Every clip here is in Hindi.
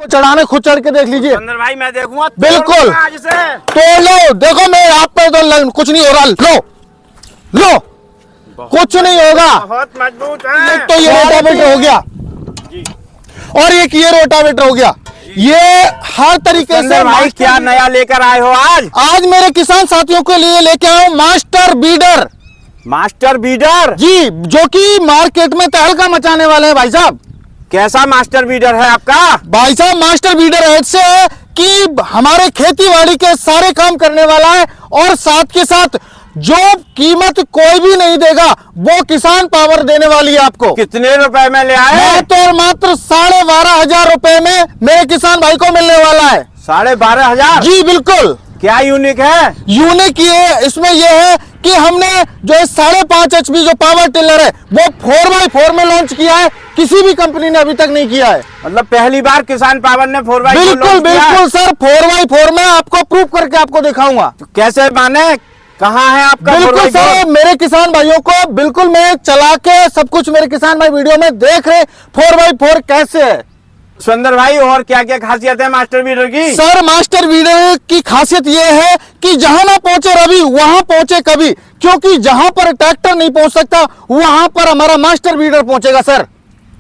चढ़ाने खुद चढ़ के देख लीजिए। अंदर भाई मैं देखूंगा बिल्कुल आज से तोड़ लो। देखो मैं आप पे तो कुछ नहीं हो रहा। लो लो कुछ नहीं होगा। बहुत मजबूत है। तो ये रोटावेटर हो गया और एक ये रोटावेटर हो गया। ये हर तरीके से भाई क्या नया लेकर आए हो आज? आज मेरे किसान साथियों के लिए लेके आए मास्टर बीडर। मास्टर बीडर जी, जो कि मार्केट में तहलका मचाने वाले हैं भाई साहब। कैसा मास्टर बीडर है आपका? भाई साहब मास्टर बीडर ऐसे है कि हमारे खेती बाड़ी के सारे काम करने वाला है और साथ के साथ जो कीमत कोई भी नहीं देगा वो किसान पावर देने वाली है आपको। कितने रुपए में ले आए? मात्र और मात्र 12,500 रुपए में मेरे किसान भाई को मिलने वाला है। 12,500? जी बिल्कुल। क्या यूनिक है? यूनिक ये इसमें ये है कि हमने जो 5.5 HP जो पावर टिलर है वो 4x4 में लॉन्च किया है। किसी भी कंपनी ने अभी तक नहीं किया है। मतलब पहली बार किसान पावर ने 4x4 बिल्कुल बिल्कुल सर, 4x4 में आपको प्रूफ करके आपको दिखाऊंगा। तो कैसे माने, कहाँ है आपका? बिल्कुल सर, मेरे किसान भाइयों को बिल्कुल मैं चला के सब कुछ मेरे किसान भाई वीडियो में देख रहे 4x4 कैसे है। सुंदर भाई और क्या क्या खासियत है मास्टर बीडर की? सर मास्टर बीडर की खासियत यह है कि जहां ना पहुंचे रवि वहां पहुंचे कभी, क्योंकि जहां पर ट्रैक्टर नहीं पहुंच सकता वहां पर हमारा मास्टर बीडर पहुंचेगा सर।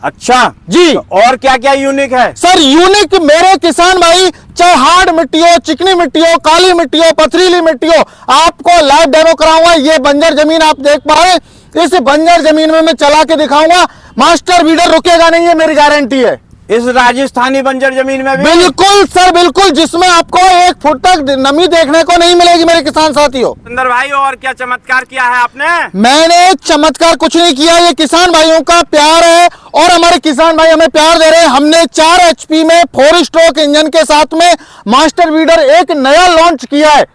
अच्छा जी। तो और क्या क्या यूनिक है? सर यूनिक मेरे किसान भाई, चाहे हार्ड मिट्टी हो, चिकनी मिट्टी हो, काली मिट्टी हो, पथरीली मिट्टी हो, आपको लाइव डेमो कराऊंगा। ये बंजर जमीन आप देख पा रहे, इस बंजर जमीन में मैं चला के दिखाऊंगा। मास्टर बीडर रुकेगा नहीं, ये मेरी गारंटी है। इस राजस्थानी बंजर जमीन में भी? बिल्कुल सर बिल्कुल, जिसमें आपको 1 फुट तक नमी देखने को नहीं मिलेगी मेरे किसान साथियों। सुंदर भाई और क्या चमत्कार किया है आपने? मैंने चमत्कार कुछ नहीं किया, ये किसान भाइयों का प्यार है और हमारे किसान भाई हमें प्यार दे रहे हैं। हमने 4 HP में 4 स्ट्रोक इंजन के साथ में मास्टर बीडर एक नया लॉन्च किया है।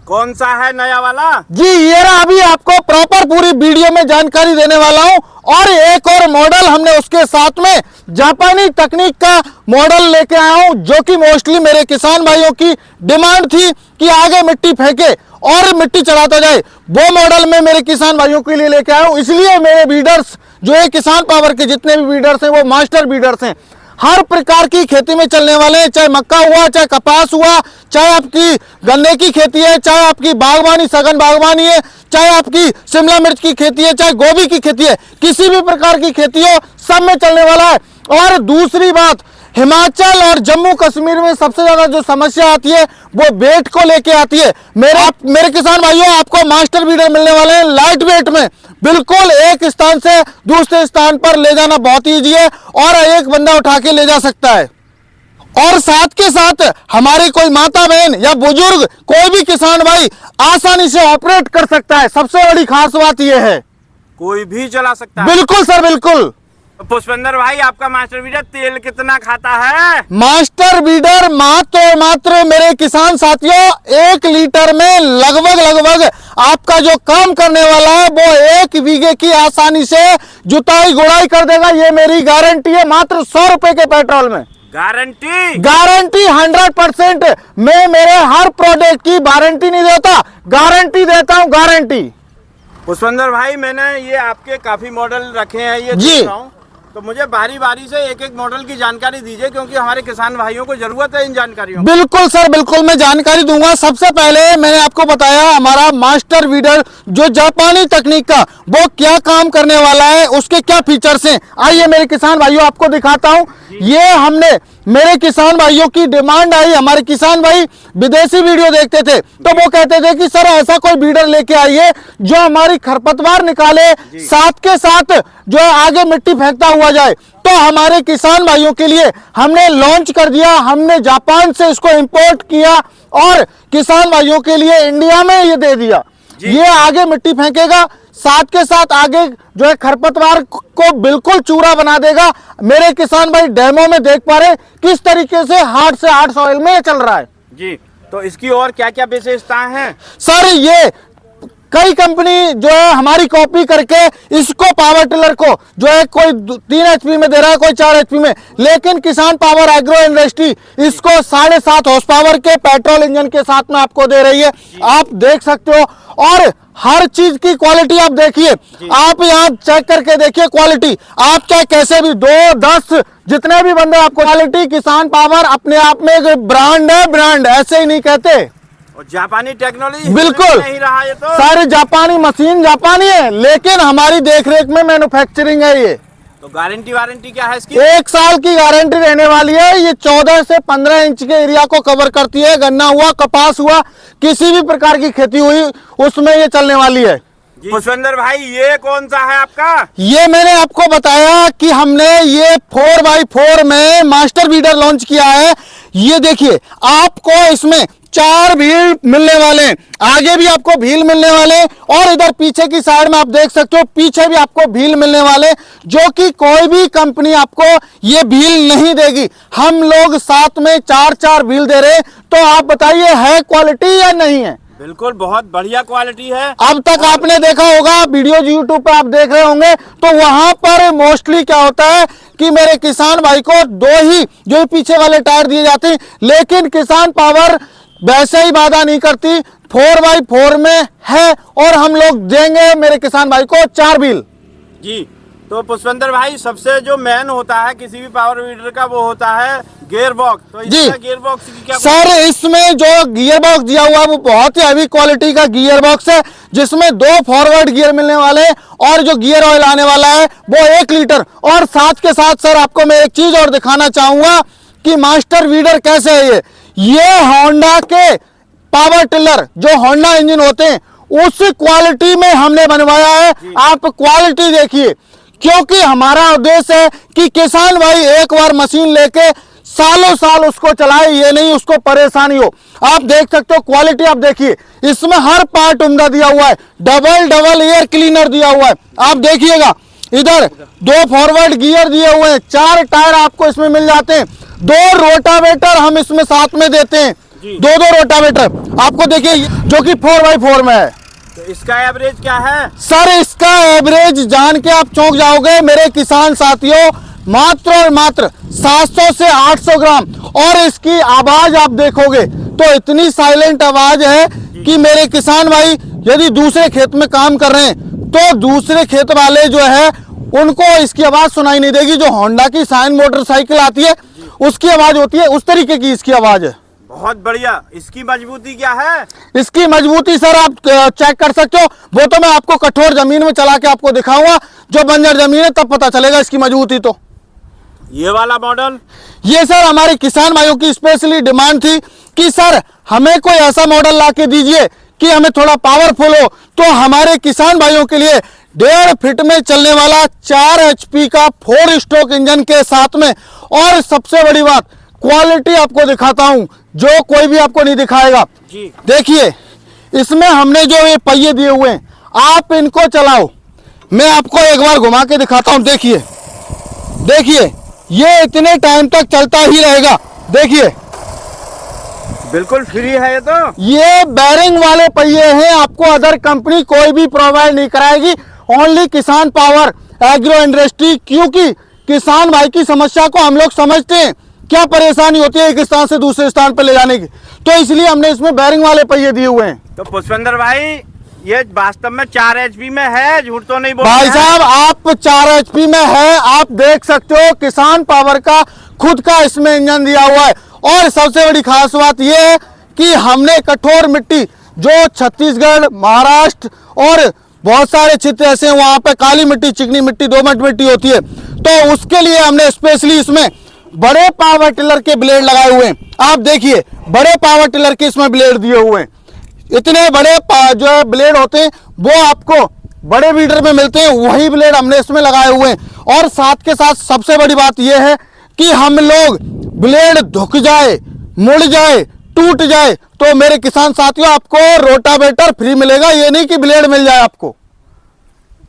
कौन सा है नया वाला? जी ये रहा, अभी आपको प्रॉपर पूरी वीडियो में जानकारी देने वाला हूं। और एक और मॉडल हमने उसके साथ में जापानी तकनीक का मॉडल लेके आया हूं, जो कि मोस्टली मेरे किसान भाइयों की डिमांड थी कि आगे मिट्टी फेंके और मिट्टी चढ़ाता जाए। वो मॉडल में मेरे किसान भाइयों के लिए लेके आया हूं। इसलिए मेरे बीडर्स जो है किसान पावर के जितने भी बीडर्स हैं वो मास्टर बीडर्स हैं। हर प्रकार की खेती में चलने वाले हैं, चाहे मक्का हुआ, चाहे कपास हुआ, चाहे आपकी गन्ने की खेती है, चाहे आपकी बागवानी सघन बागवानी है, चाहे आपकी शिमला मिर्च की खेती है, चाहे गोभी की खेती है, किसी भी प्रकार की खेती हो सब में चलने वाला है। और दूसरी बात, हिमाचल और जम्मू कश्मीर में सबसे ज्यादा जो समस्या आती है वो वेट को लेके आती है। मेरे किसान भाइयों, आपको मास्टर बीडर मिलने वाले हैं लाइट वेट में। बिल्कुल एक स्थान से दूसरे स्थान पर ले जाना बहुत ईजी है और एक बंदा उठा के ले जा सकता है। और साथ के साथ हमारी कोई माता बहन या बुजुर्ग कोई भी किसान भाई आसानी से ऑपरेट कर सकता है। सबसे बड़ी खास बात यह है, कोई भी चला सकता है। बिल्कुल सर बिल्कुल। पुष्पेंद्र भाई आपका मास्टर बीडर तेल कितना खाता है? मास्टर बीडर मात्र मेरे किसान साथियों 1 लीटर में लगभग आपका जो काम करने वाला है वो 1 बीघे की आसानी से जुताई गुड़ाई कर देगा। ये मेरी गारंटी है, मात्र 100 रुपए के पेट्रोल में। गारंटी 100%। मैं मेरे हर प्रोडक्ट की वारंटी नहीं देता, गारंटी देता हूं, गारंटी। पुष्पेंद्र भाई मैंने ये आपके काफी मॉडल रखे हैं, ये देख रहा हूं, तो मुझे बारी बारी से एक एक मॉडल की जानकारी दीजिए, क्योंकि हमारे किसान भाइयों को जरूरत है इन जानकारियों। बिल्कुल सर बिल्कुल, मैं जानकारी दूंगा। सबसे पहले मैंने आपको बताया हमारा मास्टर बीडर जो जापानी तकनीक का वो क्या काम करने वाला है, उसके क्या फीचर्स हैं। आइए मेरे किसान भाइयों आपको दिखाता हूं। ये हमने मेरे किसान भाइयों की डिमांड आई, हमारे किसान भाई विदेशी वीडियो देखते थे तो वो कहते थे कि सर ऐसा कोई बीडर लेके आइए जो हमारी खरपतवार निकाले, साथ के साथ जो आगे मिट्टी फेंकता हुआ जाए। तो हमारे किसान भाइयों के लिए हमने लॉन्च कर दिया, हमने जापान से इसको इंपोर्ट किया और किसान भाइयों के लिए इंडिया में ये दे दिया। ये आगे मिट्टी फेंकेगा, साथ के साथ आगे जो है खरपतवार को बिल्कुल चूरा बना देगा। मेरे किसान भाई डेमो में देख पा रहे किस तरीके से हार्ड से हार्ड सॉइल में चल रहा है। जी, तो इसकी और क्या क्या विशेषताएं हैं? सर ये कई कंपनी जो है हमारी कॉपी करके इसको पावर टिलर को जो है कोई 3 HP में दे रहा है, कोई 4 HP में, लेकिन किसान पावर एग्रो इंडस्ट्री इसको 7.5 हॉर्स पावर के पेट्रोल इंजन के साथ में आपको दे रही है। आप देख सकते हो, और हर चीज की क्वालिटी आप देखिए, आप यहाँ चेक करके देखिए क्वालिटी। आप चाहे कैसे भी 2, 10 जितने भी बंदे आपको, क्वालिटी किसान पावर अपने आप में एक ब्रांड है, ब्रांड ऐसे ही नहीं कहते। और जापानी टेक्नोलॉजी बिल्कुल नहीं रहा ये तो, सारी जापानी मशीन जापानी है, लेकिन हमारी देखरेख में मैन्युफैक्चरिंग है ये। तो गारंटी वारंटी क्या है इसकी? 1 साल की गारंटी रहने वाली है। ये 14 से 15 इंच के एरिया को कवर करती है। गन्ना हुआ, कपास हुआ, किसी भी प्रकार की खेती हुई, उसमें ये चलने वाली है। पुष्पेंद्र भाई ये कौन सा है आपका? ये मैंने आपको बताया कि हमने ये 4x4 में मास्टर बीडर लॉन्च किया है। ये देखिए, आपको इसमें 4 व्हील मिलने वाले हैं, आगे भी आपको व्हील मिलने वाले हैं, और इधर पीछे की साइड में आप देख सकते हो, पीछे भी आपको व्हील मिलने वाले, जो कि कोई भी कंपनी आपको ये व्हील नहीं देगी। हम लोग साथ में 4-4 व्हील दे रहे हैं। तो आप बताइए, है क्वालिटी या नहीं है? बिल्कुल, बहुत बढ़िया क्वालिटी है। अब तक आपने देखा होगा वीडियो यूट्यूब पे आप देख रहे होंगे, तो वहां पर मोस्टली क्या होता है कि मेरे किसान भाई को 2 ही जो पीछे वाले टायर दिए जाते हैं, लेकिन किसान पावर वैसे ही वादा नहीं करती, 4x4 में है, और हम लोग देंगे मेरे किसान भाई को 4 व्हील। जी, तो पुष्पेंद्र भाई सबसे जो मेन होता है किसी भी पावर वीडर का, वो होता है गियर बॉक्स। तो इसका गियर बॉक्स की क्या? सर, इसमें जो गियर बॉक्स दिया हुआ है वो बहुत ही हैवी क्वालिटी का गियर बॉक्स है, जिसमें 2 फॉरवर्ड गियर मिलने वाले हैं, और जो गियर ऑयल आने वाला है वो 1 लीटर। और साथ के साथ सर आपको मैं एक चीज और दिखाना चाहूंगा कि मास्टर वीडर कैसे है। ये होंडा के पावर टिलर जो होंडा इंजन होते हैं, उस क्वालिटी में हमने बनवाया है। आप क्वालिटी देखिए, क्योंकि हमारा उद्देश्य है कि किसान भाई एक बार मशीन लेके सालों साल उसको चलाए, ये नहीं उसको परेशानी हो। आप देख सकते हो क्वालिटी, आप देखिए, इसमें हर पार्ट उम्दा दिया हुआ है, डबल एयर क्लीनर दिया हुआ है। आप देखिएगा, इधर 2 फॉरवर्ड गियर दिए हुए हैं, 4 टायर आपको इसमें मिल जाते हैं, 2 रोटावेटर हम इसमें साथ में देते हैं, 2 रोटावेटर आपको देखिए, जो कि 4x4 में है। तो इसका एवरेज क्या है? सर, इसका एवरेज जान के आप चौंक जाओगे मेरे किसान साथियों, मात्र और मात्र 700 से 800 ग्राम। और इसकी आवाज आप देखोगे तो इतनी साइलेंट आवाज है कि मेरे किसान भाई यदि दूसरे खेत में काम कर रहे हैं तो दूसरे खेत वाले जो है उनको इसकी आवाज सुनाई नहीं देगी। जो होंडा की साइन मोटरसाइकिल आती है उसकी आवाज होती है, उस तरीके की इसकी आवाज है। बहुत बढ़िया। इसकी मजबूती क्या है? इसकी मजबूती सर आप चेक कर सकते हो, वो तो मैं आपको कठोर जमीन में चला के आपको दिखाऊंगा, जो बंजर जमीन है तब पता चलेगा इसकी मजबूती। तो ये वाला मॉडल, ये सर हमारे किसान भाइयों की स्पेशली डिमांड थी कि सर हमें कोई ऐसा मॉडल ला के दीजिए कि हमें थोड़ा पावरफुल हो। तो हमारे किसान भाइयों के लिए 1.5 फीट में चलने वाला 4 HP का 4 स्ट्रोक इंजन के साथ में, और सबसे बड़ी बात क्वालिटी आपको दिखाता हूं जो कोई भी आपको नहीं दिखाएगा। देखिए, इसमें हमने जो ये पहिए दिए हुए हैं, आप इनको चलाओ, मैं आपको एक बार घुमा के दिखाता हूं। देखिए देखिए, ये इतने टाइम तक चलता ही रहेगा। देखिए, बिल्कुल फ्री है ये। तो ये बैरिंग वाले पहिए हैं, आपको अदर कंपनी कोई भी प्रोवाइड नहीं कराएगी, ओनली किसान पावर एग्रो इंडस्ट्री। क्योंकि किसान भाई की समस्या को हम लोग समझते हैं, क्या परेशानी होती है एक स्थान से दूसरे स्थान पर ले जाने की, तो इसलिए हमने इसमें बैरिंग वाले पहिए दिए हुए हैं। तो पुष्पेंद्र भाई ये वास्तव में 4 HP में है, झूठ तो नहीं बोल भाई साहब, आप 4 HP में है, आप देख सकते हो किसान पावर का खुद का इसमें इंजन दिया हुआ है। और सबसे बड़ी खास बात यह है कि हमने कठोर मिट्टी, जो छत्तीसगढ़, महाराष्ट्र और बहुत सारे क्षेत्र ऐसे हैं वहां पे काली मिट्टी, चिकनी मिट्टी, दोमट मिट्टी होती है, तो उसके लिए हमने स्पेशली इसमें बड़े पावर टिलर के ब्लेड लगाए हुए हैं। आप देखिए, बड़े पावर टिलर के इसमें ब्लेड दिए हुए हैं। इतने बड़े जो है ब्लेड होते हैं वो आपको बड़े वीडर में मिलते हैं, वही ब्लेड हमने इसमें लगाए हुए हैं। और साथ के साथ सबसे बड़ी बात यह है कि हम लोग ब्लेड धुक जाए, मुड़ जाए, टूट जाए तो मेरे किसान साथियों आपको रोटावेटर फ्री मिलेगा, ये नहीं कि ब्लेड मिल जाए आपको।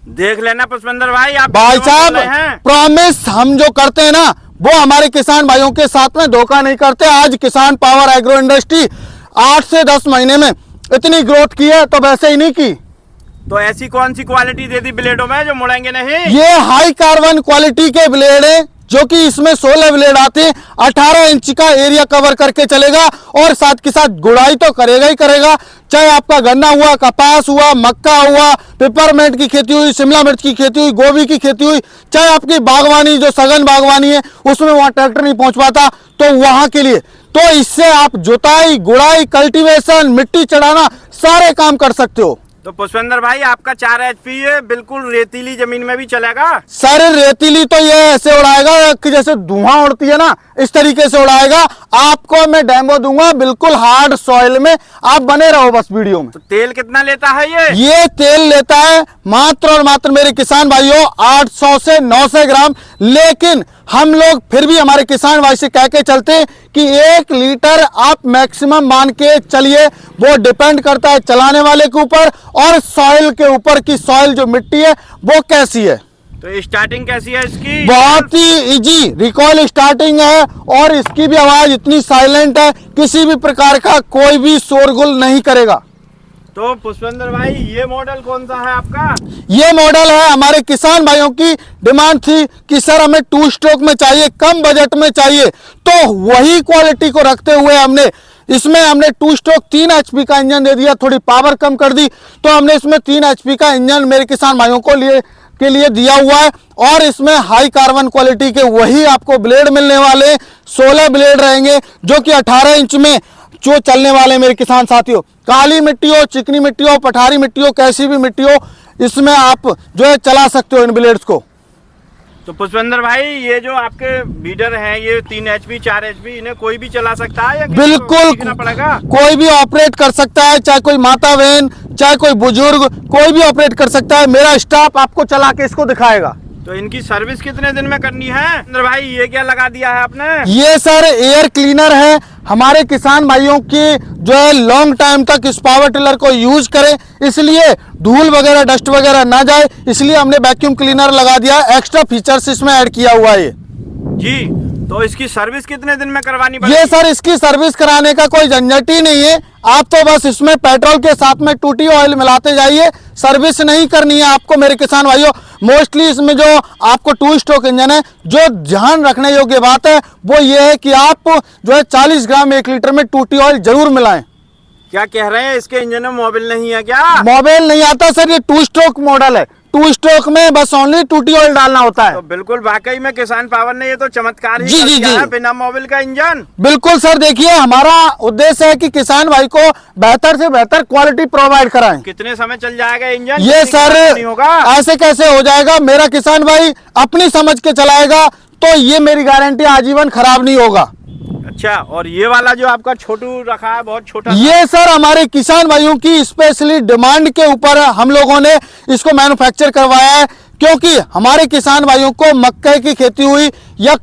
देख लेना पुष्पेंद्र भाई, आप भाई साहब प्रॉमिस हम जो करते हैं ना वो हमारे किसान भाइयों के साथ में धोखा नहीं करते। आज किसान पावर एग्रो इंडस्ट्री 8 से 10 महीने में इतनी ग्रोथ की है तो वैसे ही नहीं की। तो ऐसी कौन सी क्वालिटी दे दी ब्लेडों में जो मुड़ेंगे नहीं? ये हाई कार्बन क्वालिटी के ब्लेड है, जो कि इसमें 16 ब्लेड आते हैं, 18 इंच का एरिया कवर करके चलेगा और साथ के साथ गुड़ाई तो करेगा ही करेगा। चाहे आपका गन्ना हुआ, कपास हुआ, मक्का हुआ, पेपरमेंट की खेती हुई, शिमला मिर्च की खेती हुई, गोभी की खेती हुई, चाहे आपकी बागवानी जो सघन बागवानी है उसमें वहां ट्रैक्टर नहीं पहुंच पाता, तो वहां के लिए तो इससे आप जुताई, गुड़ाई, कल्टीवेशन, मिट्टी चढ़ाना सारे काम कर सकते हो। तो पुष्पेंद्र भाई आपका 4 HP है, बिल्कुल रेतीली जमीन में भी चलेगा? सर रेतीली तो ये ऐसे उड़ाएगा कि जैसे धुआं उड़ती है ना, इस तरीके से उड़ाएगा। आपको मैं डेमो दूंगा बिल्कुल हार्ड सॉइल में, आप बने रहो बस वीडियो में। तो तेल कितना लेता है ये तेल लेता है मात्र और मात्र मेरे किसान भाइयों 800 से 900 ग्राम। लेकिन हम लोग फिर भी हमारे किसान भाई से कह के चलते हैं कि 1 लीटर आप मैक्सिमम मान के चलिए। वो डिपेंड करता है चलाने वाले के ऊपर और सॉइल के ऊपर की सॉइल जो मिट्टी है वो कैसी है। तो स्टार्टिंग कैसी है इसकी? बहुत ही इजी रिकॉल स्टार्टिंग है और इसकी भी आवाज इतनी साइलेंट है, किसी भी प्रकार का कोई भी शोरगुल नहीं करेगा। तो पुष्पेंद्र भाई ये मॉडल कौन सा है आपका? ये मॉडल है, हमारे किसान भाइयों की डिमांड थी कि सर हमें 2 स्ट्रोक में चाहिए, कम बजट में चाहिए, तो वही क्वालिटी को रखते हुए हमने 2 स्ट्रोक 3 HP का इंजन दे दिया। थोड़ी पावर कम कर दी तो हमने इसमें 3 HP का इंजन मेरे किसान भाइयों के लिए दिया हुआ है। और इसमें हाई कार्बन क्वालिटी के वही आपको ब्लेड मिलने वाले, 16 ब्लेड रहेंगे जो कि 18 इंच में जो चलने वाले मेरे किसान साथियों। काली मिट्टी हो, चिकनी मिट्टी हो, पठारी मिट्टी हो, कैसी भी मिट्टी हो, इसमें आप जो है चला सकते हो इन ब्लेड्स को। तो पुष्पेंद्र भाई ये जो आपके बीडर हैं ये 3 HP 4 HP इन्हें कोई भी चला सकता है या बिल्कुल सीखना पड़ेगा? कोई भी ऑपरेट कर सकता है, चाहे कोई माता बहन, चाहे कोई बुजुर्ग, कोई भी ऑपरेट कर सकता है। मेरा स्टाफ आपको चला के इसको दिखाएगा। तो इनकी सर्विस कितने दिन में करनी है? पुष्पेंद्र भाई ये क्या लगा दिया है आपने? ये सर एयर क्लीनर है। हमारे किसान भाइयों की जो है लॉन्ग टाइम तक इस पावर टिलर को यूज करें, इसलिए धूल वगैरह डस्ट वगैरह ना जाए, इसलिए हमने वैक्यूम क्लीनर लगा दिया। एक्स्ट्रा फीचर्स इसमें ऐड किया हुआ है जी। तो इसकी सर्विस कितने दिन में करवानी पड़ेगी? ये सर इसकी सर्विस कराने का कोई झंझट ही नहीं है। आप तो बस इसमें पेट्रोल के साथ में टूटी ऑयल मिलाते जाइए, सर्विस नहीं करनी है आपको मेरे किसान भाइयों। मोस्टली इसमें जो आपको 2 स्ट्रोक इंजन है, जो ध्यान रखने योग्य बात है वो ये है कि आप जो है 40 ग्राम 1 लीटर में टूटी ऑयल जरूर मिलाएं। क्या कह रहे हैं इसके इंजन में मोबिल नहीं है क्या? मोबिल नहीं आता सर, ये 2 स्ट्रोक मॉडल है। 2 स्ट्रोक में बस ओनली टूटी ऑयल डालना होता है। तो बिल्कुल वाकई में किसान पावर ने ये तो चमत्कार ही जी, कर जी, दिया जी। है, बिना मोबिल का इंजन। बिल्कुल सर, देखिए हमारा उद्देश्य है कि किसान भाई को बेहतर से बेहतर क्वालिटी प्रोवाइड कराएं। कितने समय चल जाएगा इंजन? ये सर नहीं होगा ऐसे कैसे हो जाएगा, मेरा किसान भाई अपनी समझ के चलाएगा तो ये मेरी गारंटी आजीवन खराब नहीं होगा। अच्छा, और ये वाला जो आपका छोटू रखा है बहुत छोटा, ये सर हमारे किसान भाइयों की स्पेशली डिमांड के ऊपर हम लोगों ने इसको मैन्युफैक्चर करवाया है, क्योंकि हमारे किसान भाइयों को मक्के की खेती हुई या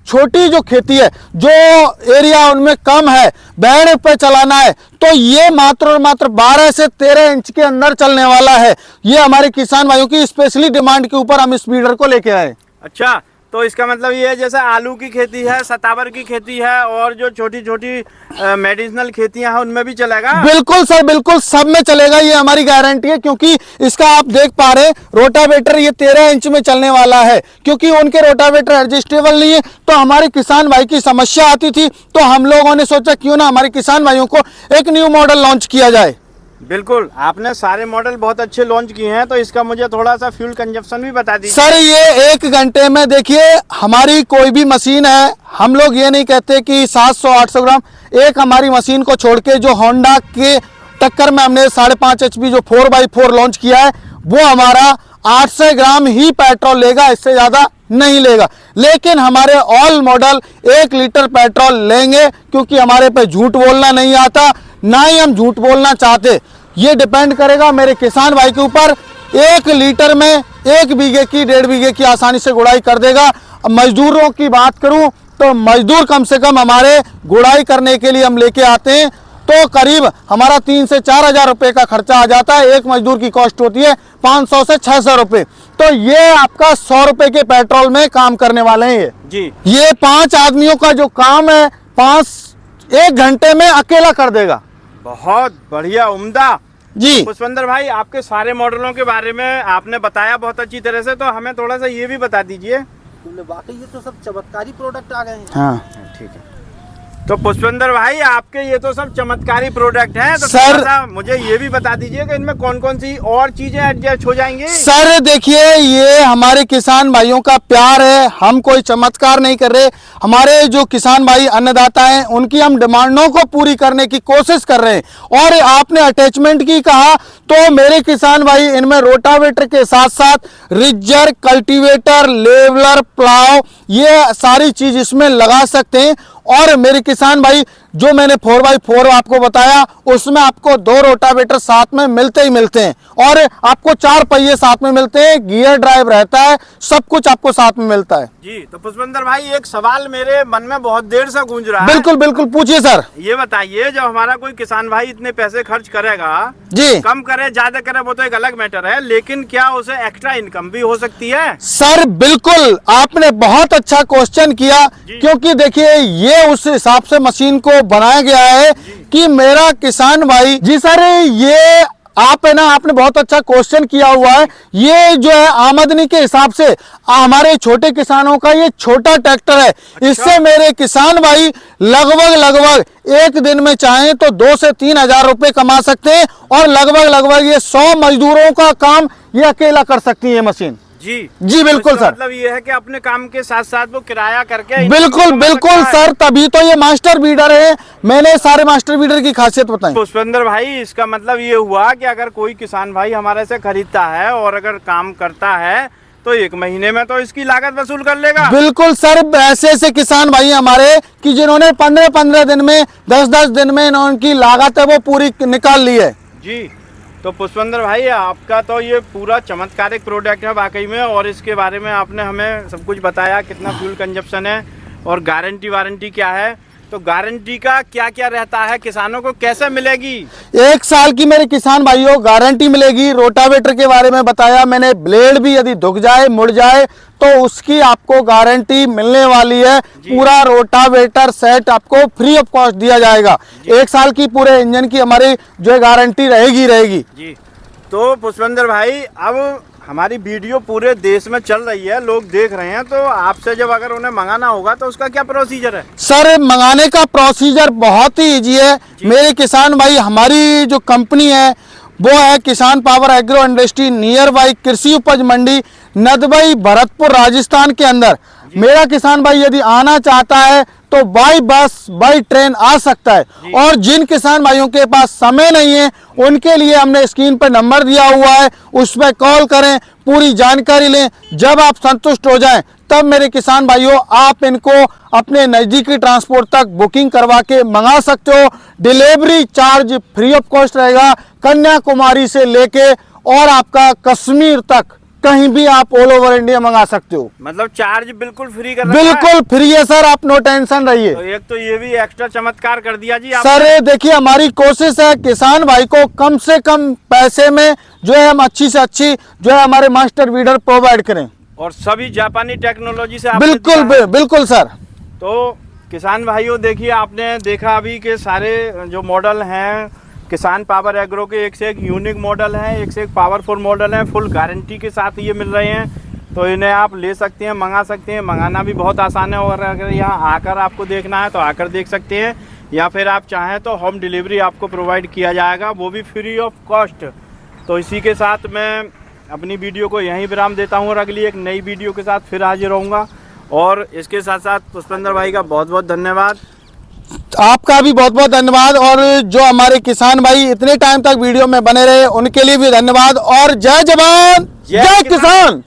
छोटी जो खेती है, जो एरिया उनमें कम है, बैड़ पे चलाना है, तो ये मात्र और मात्र 12 से 13 इंच के अंदर चलने वाला है। ये हमारे किसान भाइयों की स्पेशली डिमांड के ऊपर हम इस स्पीडर को लेके आए। अच्छा, तो इसका मतलब ये है जैसे आलू की खेती है, सतावर की खेती है और जो छोटी छोटी मेडिसिनल खेतियां हैं उनमें भी चलेगा? बिल्कुल सर, बिल्कुल सब में चलेगा, ये हमारी गारंटी है। क्योंकि इसका आप देख पा रहे हैं रोटावेटर ये 13 इंच में चलने वाला है, क्योंकि उनके रोटावेटर एडजस्टेबल नहीं है। तो हमारे किसान भाई की समस्या आती थी, तो हम लोगों ने सोचा क्यों ना हमारे किसान भाइयों को एक न्यू मॉडल लॉन्च किया जाए। बिल्कुल, आपने सारे मॉडल बहुत अच्छे लॉन्च किए हैं, तो इसका मुझे थोड़ा सा फ्यूल कंजप्शन भी बता दीजिए। सर ये 1 घंटे में, देखिए हमारी कोई भी मशीन है, हम लोग ये नहीं कहते कि 700-800 ग्राम, एक हमारी मशीन को छोड़ के जो होंडा के टक्कर में हमने 5.5 HP जो 4x4 लॉन्च किया है, वो हमारा 800 ग्राम ही पेट्रोल लेगा, इससे ज्यादा नहीं लेगा। लेकिन हमारे ऑल मॉडल 1 लीटर पेट्रोल लेंगे, क्योंकि हमारे पे झूठ बोलना नहीं आता, ना ही हम झूठ बोलना चाहते। ये डिपेंड करेगा मेरे किसान भाई के ऊपर। 1 लीटर में 1 बीघे की 1.5 बीघे की आसानी से गुड़ाई कर देगा। अब मजदूरों की बात करूं तो मजदूर कम से कम हमारे गुड़ाई करने के लिए हम लेके आते हैं तो करीब हमारा 3 से 4 हज़ार रुपये का खर्चा आ जाता है। एक मजदूर की कॉस्ट होती है 500 से 600 रुपये। तो ये आपका 100 रुपये के पेट्रोल में काम करने वाले हैं। ये 5 आदमियों का जो काम है 1 घंटे में अकेला कर देगा। बहुत बढ़िया, उम्दा। जी पुष्पेंद्र भाई, आपके सारे मॉडलों के बारे में आपने बताया बहुत अच्छी तरह से, तो हमें थोड़ा सा ये भी बता दीजिए। वाकई ये तो सब चमत्कारी प्रोडक्ट आ गए हैं। हाँ ठीक है, तो पुष्पेंद्र भाई आपके ये तो सब चमत्कारी प्रोडक्ट हैं, तो सर थोड़ा सा मुझे ये भी बता दीजिए कि इनमें कौन कौन सी और चीजें एडजस्ट हो जाएंगी। सर देखिए, ये हमारे किसान भाइयों का प्यार है, हम कोई चमत्कार नहीं कर रहे। हमारे जो किसान भाई अन्नदाता हैं उनकी हम डिमांडों को पूरी करने की कोशिश कर रहे हैं। और आपने अटैचमेंट की कहा, तो मेरे किसान भाई इनमें रोटावेटर के साथ साथ रिजर, कल्टीवेटर, लेवलर, प्लाव, ये सारी चीज इसमें लगा सकते हैं। और मेरे किसान भाई जो मैंने 4x4 आपको बताया, उसमें आपको 2 रोटावेटर साथ में मिलते ही मिलते हैं, और आपको 4 पहिए साथ में मिलते हैं, गियर ड्राइव रहता है, सब कुछ आपको साथ में मिलता है। जी, तो पुष्पेंद्र भाई एक सवाल मेरे मन में बहुत देर से गूंज रहा है। बिल्कुल बिल्कुल, पूछिए सर। ये बताइए, जब हमारा कोई किसान भाई इतने पैसे खर्च करेगा, जी कम करे ज्यादा करे वो तो एक अलग मैटर है, लेकिन क्या उसे एक्स्ट्रा इनकम भी हो सकती है? सर बिल्कुल, आपने बहुत अच्छा क्वेश्चन किया, क्योंकि देखिए ये उस हिसाब से मशीन को बनाया गया है कि मेरा किसान भाई, जी सर ये आप है ना, आपने बहुत अच्छा क्वेश्चन किया हुआ है। ये जो है आमदनी के हिसाब से हमारे छोटे किसानों का ये छोटा ट्रैक्टर है। इससे मेरे किसान भाई लगभग एक दिन में चाहें तो 2 से 3 हजार रुपए कमा सकते हैं, और लगभग ये 100 मजदूरों का काम ये अकेला कर सकती है मशीन। जी बिल्कुल सर। मतलब ये है कि अपने काम के साथ साथ वो किराया करके बिल्कुल सर, तभी तो ये मास्टर बीडर है। मैंने सारे मास्टर बीडर की खासियत बताई। पुष्पेंद्र भाई, इसका मतलब ये हुआ कि अगर कोई किसान भाई हमारे से खरीदता है और अगर काम करता है तो 1 महीने में तो इसकी लागत वसूल कर लेगा। बिल्कुल सर, ऐसे किसान भाई हमारे कि जिन्होंने 15-15 दिन में, 10-10 दिन में उनकी लागत है वो पूरी निकाल ली है। जी, तो पुष्पेंद्र भाई आपका तो ये पूरा चमत्कारिक प्रोडक्ट है वाकई में, और इसके बारे में आपने हमें सब कुछ बताया, कितना फ्यूल कंजप्शन है और गारंटी वारंटी क्या है। तो गारंटी का क्या क्या रहता है, किसानों को कैसे मिलेगी? 1 साल की मेरे किसान भाइयों गारंटी मिलेगी। रोटावेटर के बारे में बताया मैंने, ब्लेड भी यदि दुख जाए, मुड़ जाए तो उसकी आपको गारंटी मिलने वाली है। पूरा रोटावेटर सेट आपको फ्री ऑफ कॉस्ट दिया जाएगा। 1 साल की पूरे इंजन की हमारी जो है गारंटी रहेगी। जी, तो पुष्पेंद्र भाई अब हमारी वीडियो पूरे देश में चल रही है, लोग देख रहे हैं, तो आपसे जब अगर उन्हें मंगाना होगा तो उसका क्या प्रोसीजर है? सर मंगाने का प्रोसीजर बहुत ही इजी है मेरे किसान भाई। हमारी जो कंपनी है वो है किसान power agro industry, near by कृषि उपज मंडी, नदबई, भरतपुर, राजस्थान के अंदर। मेरा किसान भाई यदि आना चाहता है तो बाई बस, बाई ट्रेन आ सकता है। और जिन किसान भाइयों के पास समय नहीं है उनके लिए हमने स्क्रीन पर नंबर दिया हुआ है, उस पर कॉल करें, पूरी जानकारी लें। जब आप संतुष्ट हो जाएं तब मेरे किसान भाइयों आप इनको अपने नज़दीकी ट्रांसपोर्ट तक बुकिंग करवा के मंगा सकते हो। Delivery charge free of cost रहेगा, कन्याकुमारी से लेके और आपका कश्मीर तक कहीं भी आप ऑल ओवर इंडिया मंगा सकते हो। मतलब चार्ज बिल्कुल फ्री कर रखा है? बिल्कुल फ्री है सर, आप नो टेंशन रहिए। तो एक तो ये भी एक्स्ट्रा चमत्कार कर दिया जी सर देखिए, हमारी कोशिश है किसान भाई को कम से कम पैसे में जो है हम अच्छी से अच्छी जो है हमारे मास्टर बीडर प्रोवाइड करें, और सभी जापानी टेक्नोलॉजी से बिल्कुल सर। तो किसान भाइयों देखिए, आपने देखा अभी के सारे जो मॉडल हैं किसान पावर एग्रो के, एक से एक यूनिक मॉडल हैं, एक से एक पावरफुल मॉडल हैं, फुल गारंटी के साथ ये मिल रहे हैं। तो इन्हें आप ले सकते हैं, मंगा सकते हैं। मंगाना भी बहुत आसान है, और अगर यहाँ आकर आपको देखना है तो आकर देख सकते हैं, या फिर आप चाहें तो होम डिलीवरी आपको प्रोवाइड किया जाएगा, वो भी फ्री ऑफ कॉस्ट। तो इसी के साथ मैं अपनी वीडियो को यहीं विराम देता हूँ, और अगली एक नई वीडियो के साथ फिर हाजिर रहूँगा। और इसके साथ साथ पुष्पेंद्र भाई का बहुत बहुत धन्यवाद। आपका भी बहुत बहुत धन्यवाद, और जो हमारे किसान भाई इतने टाइम तक वीडियो में बने रहे उनके लिए भी धन्यवाद। और जय जवान जय किसान।